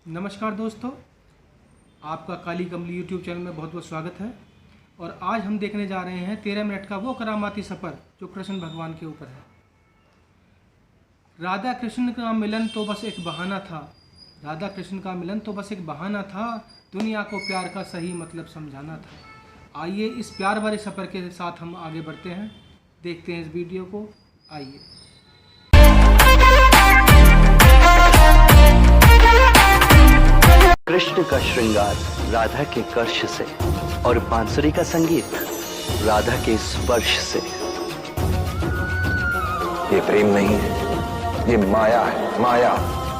नमस्कार दोस्तों, आपका काली कमली यूट्यूब चैनल में बहुत बहुत स्वागत है। और आज हम देखने जा रहे हैं 13 मिनट का वो करामाती सफ़र जो कृष्ण भगवान के ऊपर है। राधा कृष्ण का मिलन तो बस एक बहाना था, राधा कृष्ण का मिलन तो बस एक बहाना था, दुनिया को प्यार का सही मतलब समझाना था। आइए इस प्यार भरे सफ़र के साथ हम आगे बढ़ते हैं, देखते हैं इस वीडियो को। आइए। कृष्ण का श्रृंगार राधा के कर्ष से और बांसुरी का संगीत राधा के स्पर्श से। ये प्रेम नहीं है, ये माया है, माया।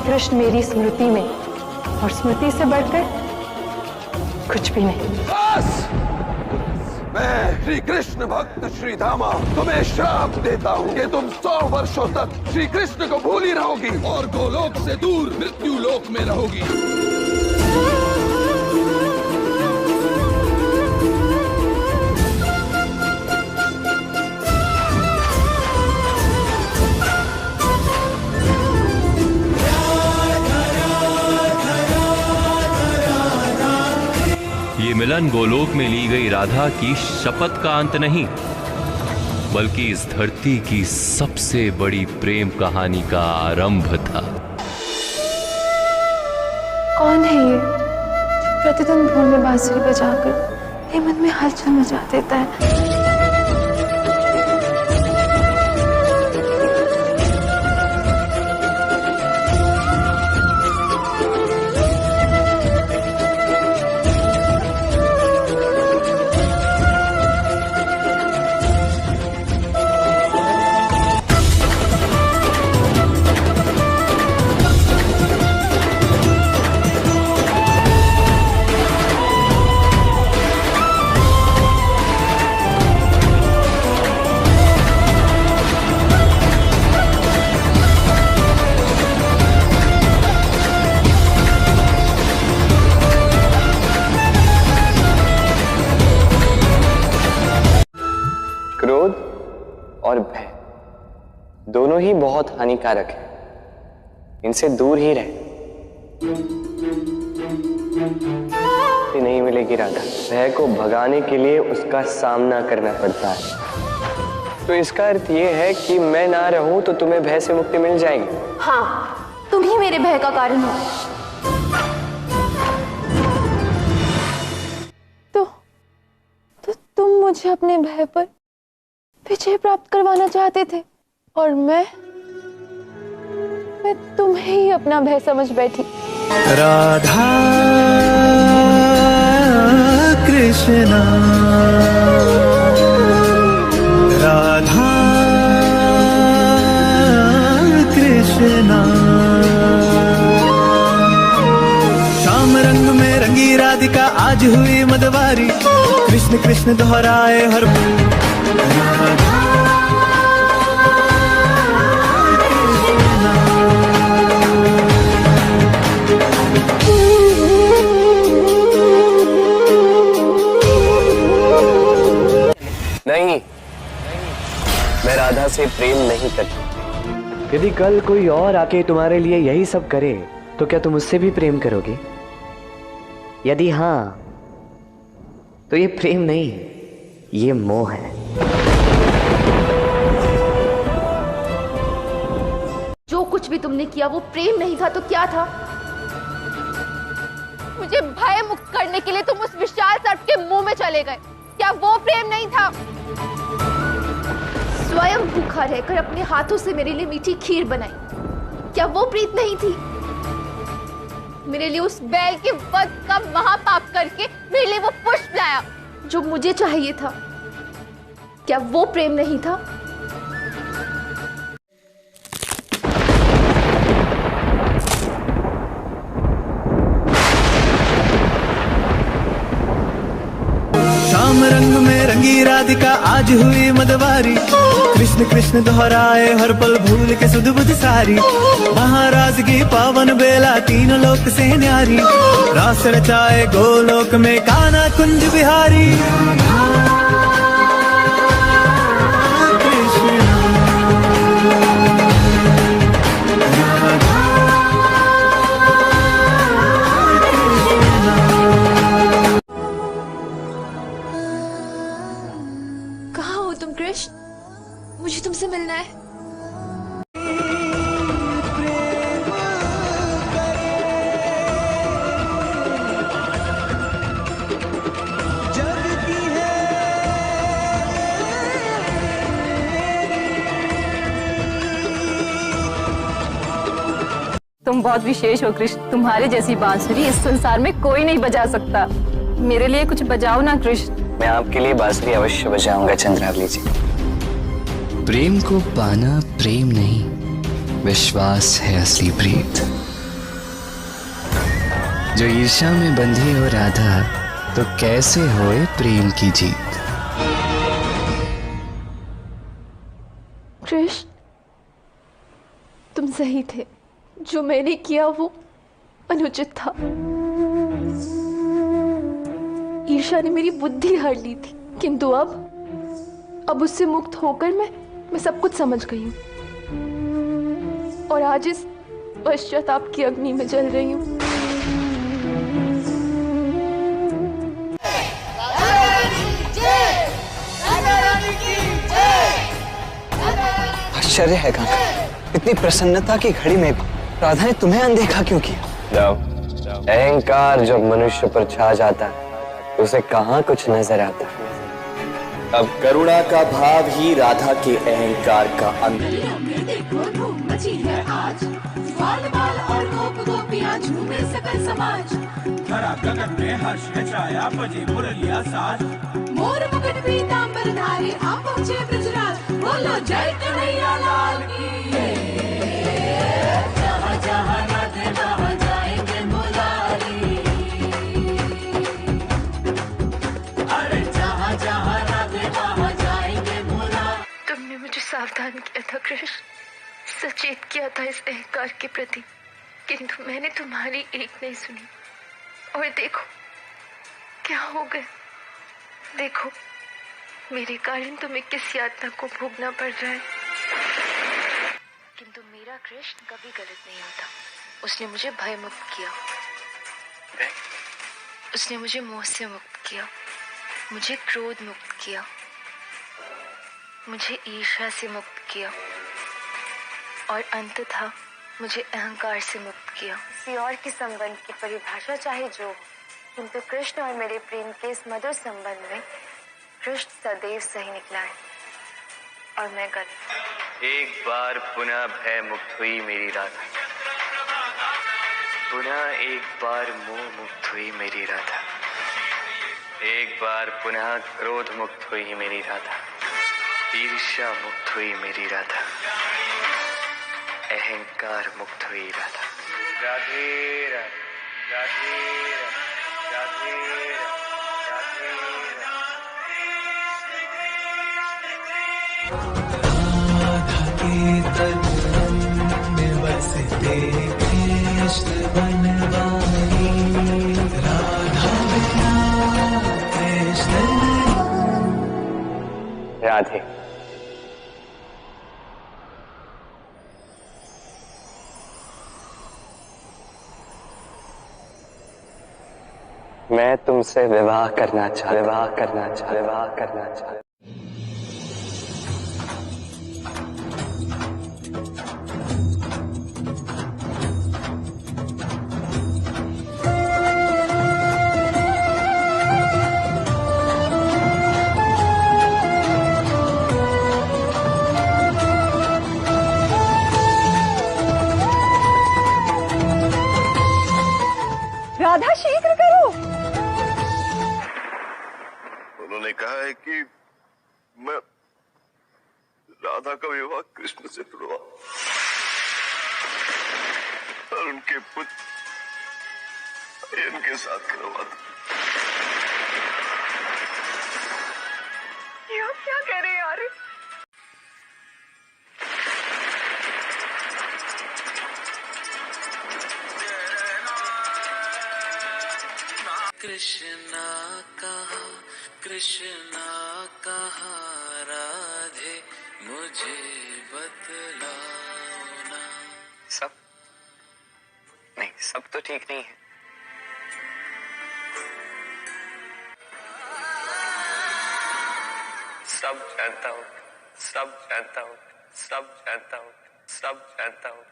कृष्ण मेरी स्मृति में और स्मृति से बढ़कर कुछ भी नहीं। बस! मैं श्री कृष्ण भक्त श्री धामा तुम्हें श्राप देता हूँ कि तुम 100 वर्षों तक श्री कृष्ण को भूल ही रहोगी और गोलोक से दूर मृत्यु लोक में रहोगी। ये मिलन गोलोक में ली गई राधा की शपथ का अंत नहीं, बल्कि इस धरती की सबसे बड़ी प्रेम कहानी का आरंभ था। कौन है ये जो प्रतिदिन भोर में बांसुरी बजाकर ये मन में हलचल मचा देता है? क्रोध और भय दोनों ही बहुत हानिकारक है, इनसे दूर ही रहे। नहीं मिलेगी राधा। भय को भगाने के लिए उसका सामना करना पड़ता है। तो इसका अर्थ यह है कि मैं ना रहूं तो तुम्हें भय से मुक्ति मिल जाएगी। हाँ, तुम ही मेरे भय का कारण हो। तो तुम मुझे अपने भय पर विजय प्राप्त करवाना चाहते थे और मैं तुम्हें ही अपना भय समझ बैठी। राधा कृष्णा, राधा कृष्णा। शाम रंग में रंगी राधिका आज हुई मदवारी, कृष्ण कृष्ण दोहराए हर नहीं, मैं राधा से प्रेम नहीं करती। यदि कल कोई और आके तुम्हारे लिए यही सब करे तो क्या तुम उससे भी प्रेम करोगे? यदि हाँ, तो ये प्रेम नहीं है, ये मोह है। जो कुछ भी तुमने किया वो प्रेम नहीं था तो क्या था? मुझे भय मुक्त करने के लिए तुम उस विशाल सर्प के मुंह में चले गए, क्या वो प्रेम नहीं था? स्वयं भूखा रहकर अपने हाथों से मेरे लिए मीठी खीर बनाई, क्या वो प्रीत नहीं थी? मेरे लिए उस बैल के वध का महापाप करके मेरे लिए वो पुष्प लाया जो मुझे चाहिए था, क्या वो प्रेम नहीं था? शाम रंग में रंगी राधिका आज हुई मदवारी, कृष्ण कृष्ण दोहराए हर पल भूल के सुध बुध सारी। महाराज की पावन बेला तीनों लोक से न्यारी, रास रचाए गोलोक में कान्हा कुंज बिहारी। कृष्ण बहुत विशेष हो कृष्ण। तुम्हारे जैसी बांसुरी इस संसार में कोई नहीं बजा सकता। मेरे लिए कुछ बजाओ ना कृष्ण। मैं आपके लिए बांसुरी अवश्य बजाऊंगा चंद्रावली जी। प्रेम को पाना प्रेम नहीं, विश्वास है असली प्रीत। जो ईर्ष्या में बंधी हो राधा, तो कैसे होए प्रेम की जीत। कृष्ण, तुम सही थे। जो मैंने किया वो अनुचित था। ईर्ष्या ने मेरी बुद्धि हर ली थी, किंतु अब उससे मुक्त होकर मैं सब कुछ समझ गई हूँ और आज इस पश्चाताप की अग्नि में जल रही हूँ। आश्चर्य है काका, इतनी प्रसन्नता की घड़ी में राधा ने तुम्हें अनदेखा क्यों किया? अहंकार जब मनुष्य पर छा जाता है उसे कहाँ कुछ नजर आता है। अब करुणा का भाव ही राधा के अहंकार का अंत। देखो धूम मची है आज, बाल बाल और गोप गोपियां झूमे सकल समाज। धरा गगन में हर्ष है छाया, बजे मुरलिया साज। मोर मुकुट पीतांबर धारी, आ पहुंचे ब्रजराज। बोलो जय कन्हैया लाल की। जहाँ जहाँ राधे वहाँ जाएंगे मुरारी। अरे जहाँ जहाँ राधे वहाँ जाएंगे मुरारी। तुमने मुझे सावधान किया था कृष्ण, सचेत किया था इस अहंकार के प्रति, किंतु मैंने तुम्हारी एक नहीं सुनी। और देखो क्या हो गया। देखो मेरे कारण तुम्हें किस यातना को भोगना पड़ रहा है। किंतु मेरा कृष्ण कभी गलत नहीं होता। उसने मुझे भय मुक्त किया, उसने मुझे मोह से मुक्त किया, मुझे क्रोध मुक्त किया, मुझे ईर्ष्या से मुक्त किया और अंततः मुझे अहंकार से मुक्त किया। किसी और के संबंध की परिभाषा चाहे जो हो, किंतु कृष्ण और मेरे प्रेम के इस मधुर संबंध में कृष्ण सदैव सही निकला है और मैं गलत। एक बार पुनः भय मुक्त हुई मेरी राधा, पुनः एक बार मोह मुक्त हुई मेरी राधा, एक बार पुनः क्रोध मुक्त हुई मेरी राधा, ईर्ष्या मुक्त हुई मेरी राधा, अहंकार मुक्त हुई राधा। राधे राधे राधे राधे राधे राधा के तन में बसते कृष्ण बनवारी। राधा बिना कृष्ण राधे। मैं तुमसे विवाह करना चाहता। राधा शीघ्र करो। उन्होंने कहा है कि मैं राधा का विवाह कृष्ण से तुड़वा और उनके पुत्र इनके साथ करवा दूं। क्या करे यार। कृष्णा कहा राधे मुझे बतलाओ ना। सब नहीं, सब तो ठीक नहीं है। सब जानता हूँ, सब जानता हूँ, सब जानता हूँ, सब जानता हूँ।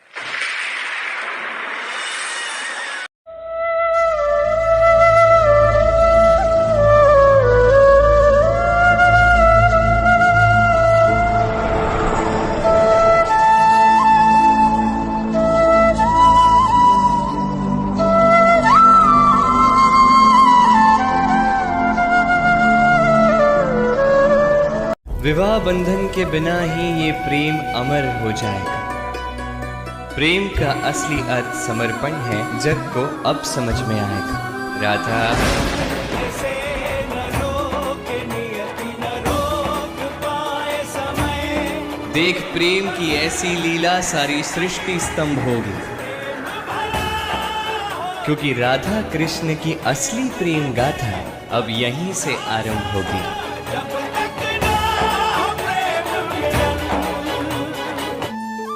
विवाह बंधन के बिना ही ये प्रेम अमर हो जाएगा। प्रेम का असली अर्थ समर्पण है, जग को अब समझ में आएगा। राधा देख प्रेम की ऐसी लीला सारी सृष्टि स्तंभ होगी, क्योंकि राधा कृष्ण की असली प्रेम गाथा अब यहीं से आरंभ होगी।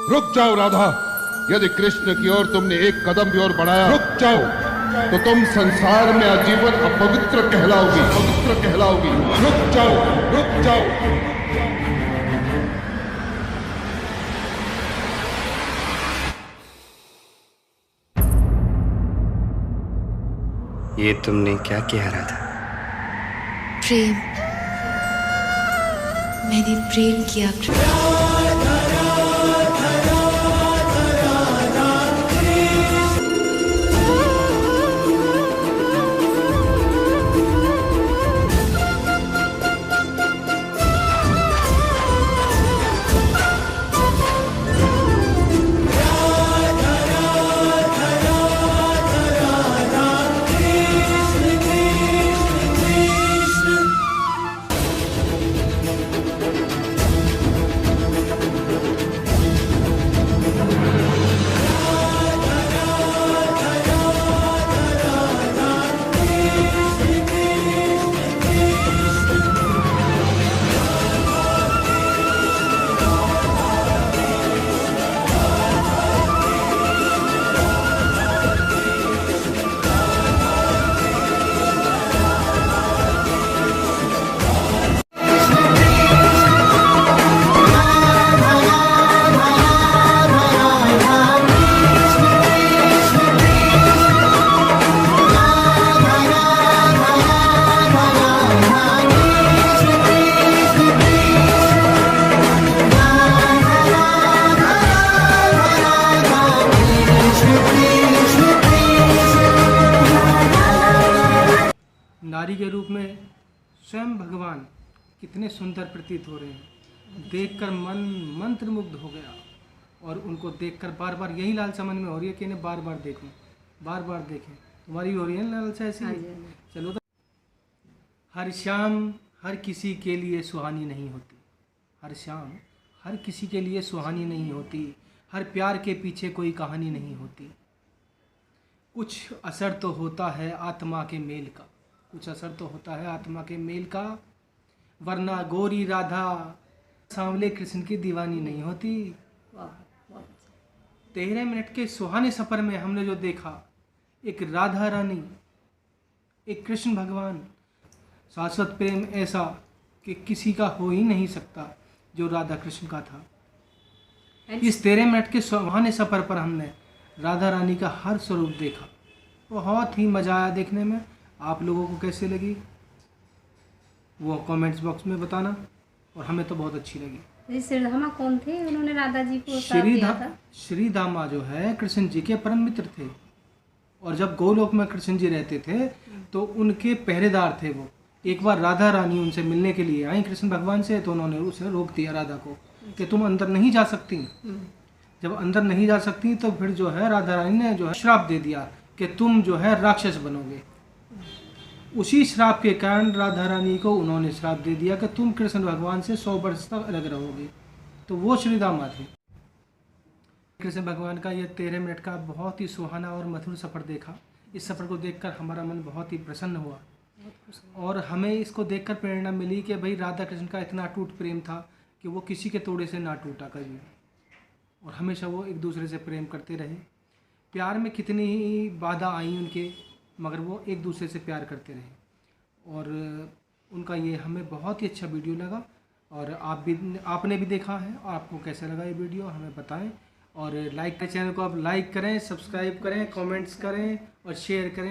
रुक जाओ राधा, यदि कृष्ण की ओर तुमने एक कदम भी और बढ़ाया, रुक जाओ, तो तुम संसार में आजीवन अपवित्र कहलाओगी, पवित्र कहलाओगी। रुक जाओ, रुक जाओ। ये तुमने क्या किया राधा? प्रेम, मैंने प्रेम किया। नारी के रूप में स्वयं भगवान कितने सुंदर प्रतीत हो रहे हैं। देखकर मन मंत्रमुग्ध हो गया और उनको देखकर बार बार यही लालसा मन में हो रही है कि इन्हें बार बार देखूं, बार बार देखें। तुम्हारी हो रही है ना लालसा ऐसी? चलो तो हर शाम हर किसी के लिए सुहानी नहीं होती, हर शाम हर किसी के लिए सुहानी नहीं होती, हर प्यार के पीछे कोई कहानी नहीं होती। कुछ असर तो होता है आत्मा के मेल का, कुछ असर तो होता है आत्मा के मेल का, वरना गोरी राधा सांवले कृष्ण की दीवानी नहीं होती। 13 मिनट के सुहाने सफ़र में हमने जो देखा, एक राधा रानी, एक कृष्ण भगवान, शाश्वत प्रेम ऐसा कि किसी का हो ही नहीं सकता जो राधा कृष्ण का था। इस 13 मिनट के सुहाने सफ़र पर हमने राधा रानी का हर स्वरूप देखा। बहुत ही मज़ा आया देखने में। आप लोगों को कैसे लगी वो कमेंट्स बॉक्स में बताना, और हमें तो बहुत अच्छी लगी। श्रीधामा कौन थे? उन्होंने राधा जी को श्राप दिया था। श्रीधामा जो है कृष्ण जी के परम मित्र थे, और जब गोलोक में कृष्ण जी रहते थे तो उनके पहरेदार थे वो। एक बार राधा रानी उनसे मिलने के लिए आई कृष्ण भगवान से, तो उन्होंने उसे रोक दिया राधा को कि तुम अंदर नहीं जा सकती। जब अंदर नहीं जा सकती तो फिर जो है राधा रानी ने जो है श्राप दे दिया कि तुम जो है राक्षस बनोगे। उसी श्राप के कारण राधा रानी को उन्होंने श्राप दे दिया कि तुम कृष्ण भगवान से 100 वर्ष तक अलग रहोगे। तो वो श्रीधामा थे। कृष्ण भगवान का ये 13 मिनट का बहुत ही सुहाना और मधुर सफ़र देखा। इस सफ़र को देखकर हमारा मन बहुत ही प्रसन्न हुआ, और हमें इसको देखकर प्रेरणा मिली कि भाई राधा कृष्ण का इतना अटूट प्रेम था कि वो किसी के तोड़े से ना टूटा कभी, और हमेशा वो एक दूसरे से प्रेम करते रहे। प्यार में कितनी ही बाधा आई उनके, मगर वो एक दूसरे से प्यार करते रहे। और उनका ये हमें बहुत ही अच्छा वीडियो लगा, और आपने भी देखा है। आपको कैसा लगा ये वीडियो हमें बताएं, और लाइक चैनल को आप लाइक करें, सब्सक्राइब करें, कमेंट्स करें और शेयर करें।